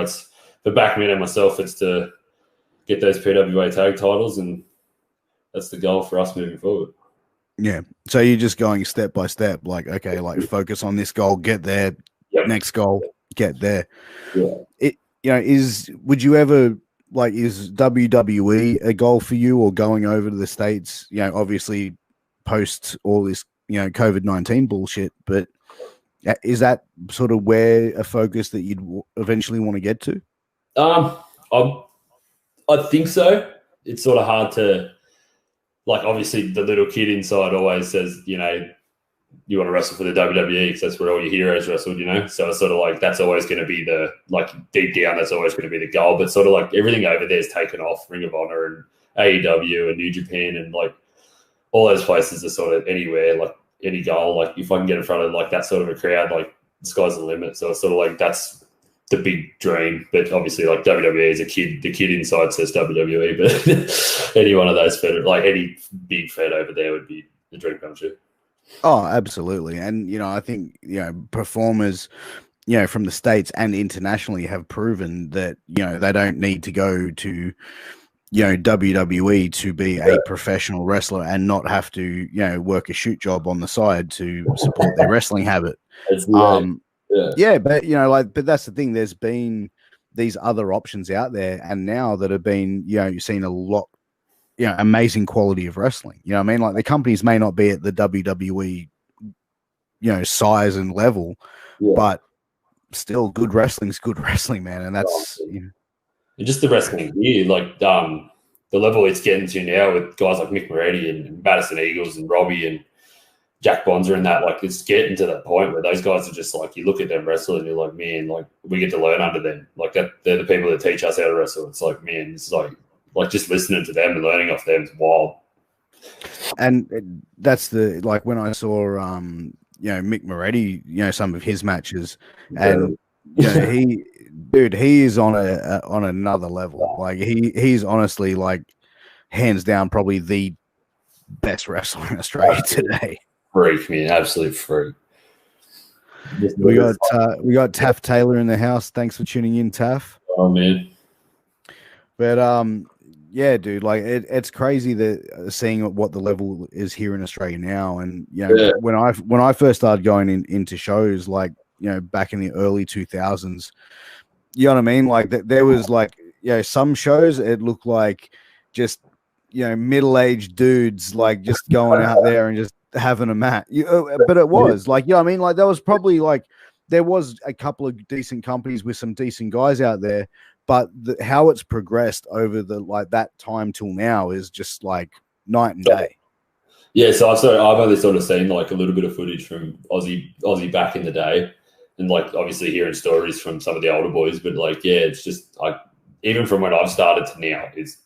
It's for Backman and myself. It's to get those PWA tag titles, and that's the goal for us moving forward. Yeah. So you're just going step by step, like, okay, like focus on this goal, get there, next goal, get there. Yeah. Would you ever, like, is WWE a goal for you, or going over to the States, obviously post all this, COVID-19 bullshit, but is that sort of where a focus that you'd eventually want to get to? I think so. It's sort of hard to, like, obviously the little kid inside always says, you want to wrestle for the WWE because that's where all your heroes wrestled, So it's sort of like that's always going to be the, like, deep down, that's always going to be the goal. But sort of like everything over there is taken off. Ring of Honor and AEW and New Japan and like all those places are sort of anywhere, like any goal. Like if I can get in front of like that sort of a crowd, like the sky's the limit. So it's sort of like that's the big dream. But obviously, like WWE is a kid. The kid inside says WWE, but any one of those fed, like any big fed over there would be the dream come true. Oh, absolutely. And, I think, performers, from the States and internationally have proven that, they don't need to go to, WWE to be a professional wrestler and not have to, work a shoot job on the side to support their wrestling habit. But, but that's the thing. There's been these other options out there, and now that have been, you've seen a lot, amazing quality of wrestling. You know what I mean? Like the companies may not be at the WWE, size and level, but still good wrestling's good wrestling, man. And that's, just the wrestling gear, like the level it's getting to now with guys like Mick Moretti and Madison Eagles and Robbie and Jack Bonza and that, like it's getting to that point where those guys are just like, you look at them wrestle and you're like, man, like we get to learn under them. Like that, they're the people that teach us how to wrestle. It's like, man, it's like just listening to them and learning off them is wild. And that's the, like when I saw Mick Moretti, some of his matches, and he is on another level. Like he's honestly, like, hands down probably the best wrestler in Australia today. Freak, man, absolute freak. We got Taff Taylor in the house. Thanks for tuning in, Taff. Oh man. But yeah, dude, like it's crazy that seeing what the level is here in Australia now. And when I first started going into shows, like back in the early 2000s, you know what I mean? Like there was like some shows it looked like just middle-aged dudes like just going out there and just having a match. But it was like, I mean, like there was probably like there was a couple of decent companies with some decent guys out there. But how it's progressed over the that time till now is just like night and day. Yeah, so I've only sort of seen like a little bit of footage from Aussie back in the day, and like obviously hearing stories from some of the older boys. But like, yeah, it's just like even from when I've started to now, it's